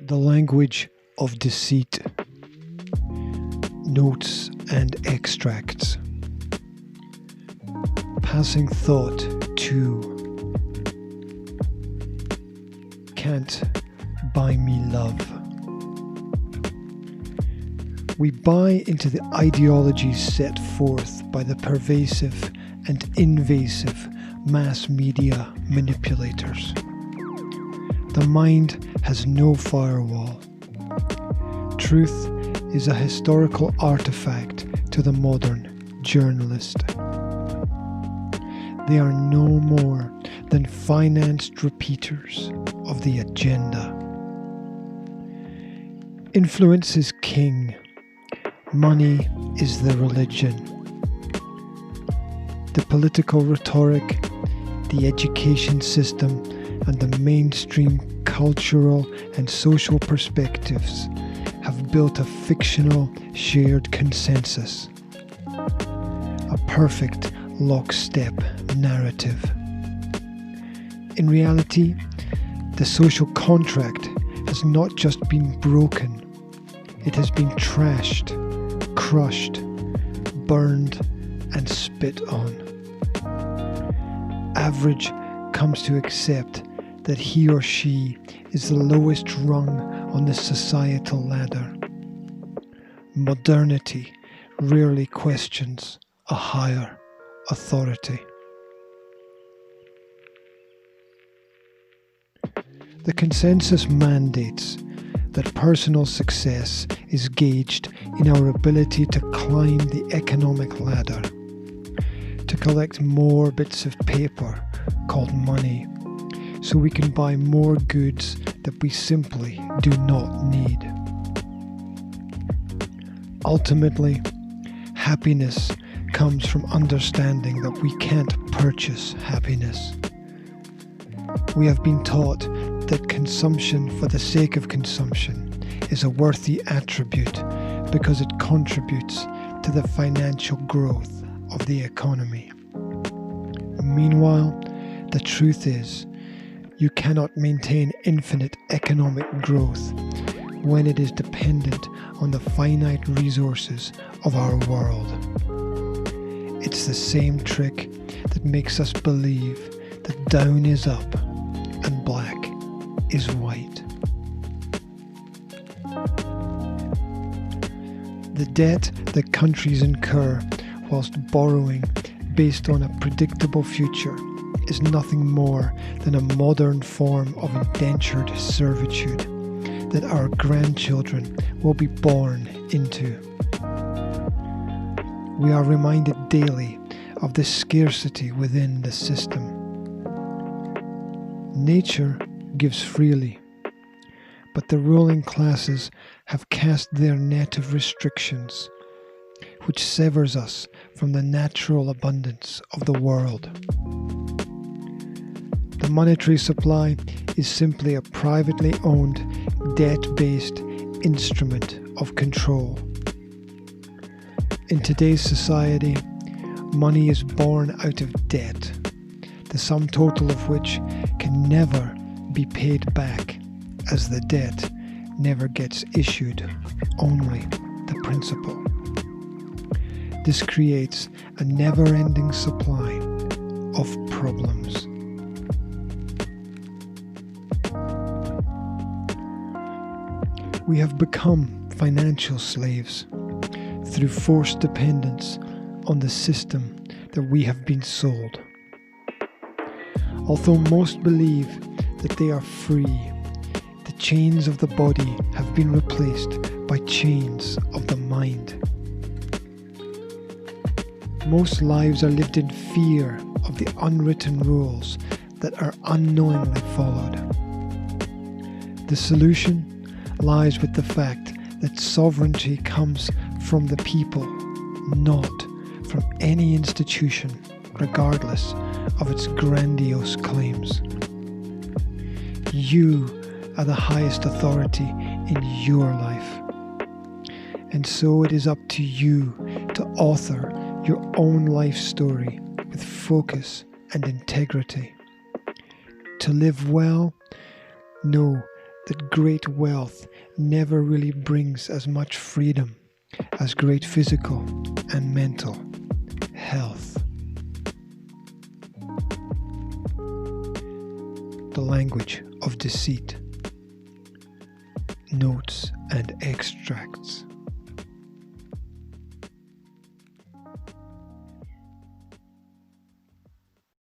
The language of deceit. Notes and extracts. Passing thought to can't buy me love. We buy into the ideologies set forth by the pervasive and invasive mass media manipulators. The mind has no firewall. Truth is a historical artifact to the modern journalist. They are no more than financed repeaters of the agenda. Influence is king. Money is the religion. The political rhetoric, the education system, and the mainstream cultural and social perspectives have built a fictional shared consensus, a perfect lockstep narrative. In reality, the social contract has not just been broken, it has been trashed, crushed, burned, and spit on. Average comes to accept that he or she is the lowest rung on the societal ladder. Modernity rarely questions a higher authority. The consensus mandates that personal success is gauged in our ability to climb the economic ladder, to collect more bits of paper called money, so we can buy more goods that we simply do not need. Ultimately, happiness comes from understanding that we can't purchase happiness. We have been taught that consumption for the sake of consumption is a worthy attribute because it contributes to the financial growth of the economy. Meanwhile, the truth is, you cannot maintain infinite economic growth when it is dependent on the finite resources of our world. It's the same trick that makes us believe that down is up and black is white. The debt that countries incur whilst borrowing based on a predictable future is nothing more than a modern form of indentured servitude that our grandchildren will be born into. We are reminded daily of the scarcity within the system. Nature gives freely, but the ruling classes have cast their net of restrictions, which severs us from the natural abundance of the world. The monetary supply is simply a privately owned, debt-based instrument of control. In today's society, money is born out of debt, the sum total of which can never be paid back, as the debt never gets issued, only the principal. This creates a never-ending supply of problems. We have become financial slaves through forced dependence on the system that we have been sold. Although most believe that they are free, the chains of the body have been replaced by chains of the mind. Most lives are lived in fear of the unwritten rules that are unknowingly followed. The solution lies with the fact that sovereignty comes from the people, not from any institution, regardless of its grandiose claims. You are the highest authority in your life, and so it is up to you to author your own life story with focus and integrity. To live well, know that great wealth never really brings as much freedom as great physical and mental health. The language of deceit. Notes and extracts.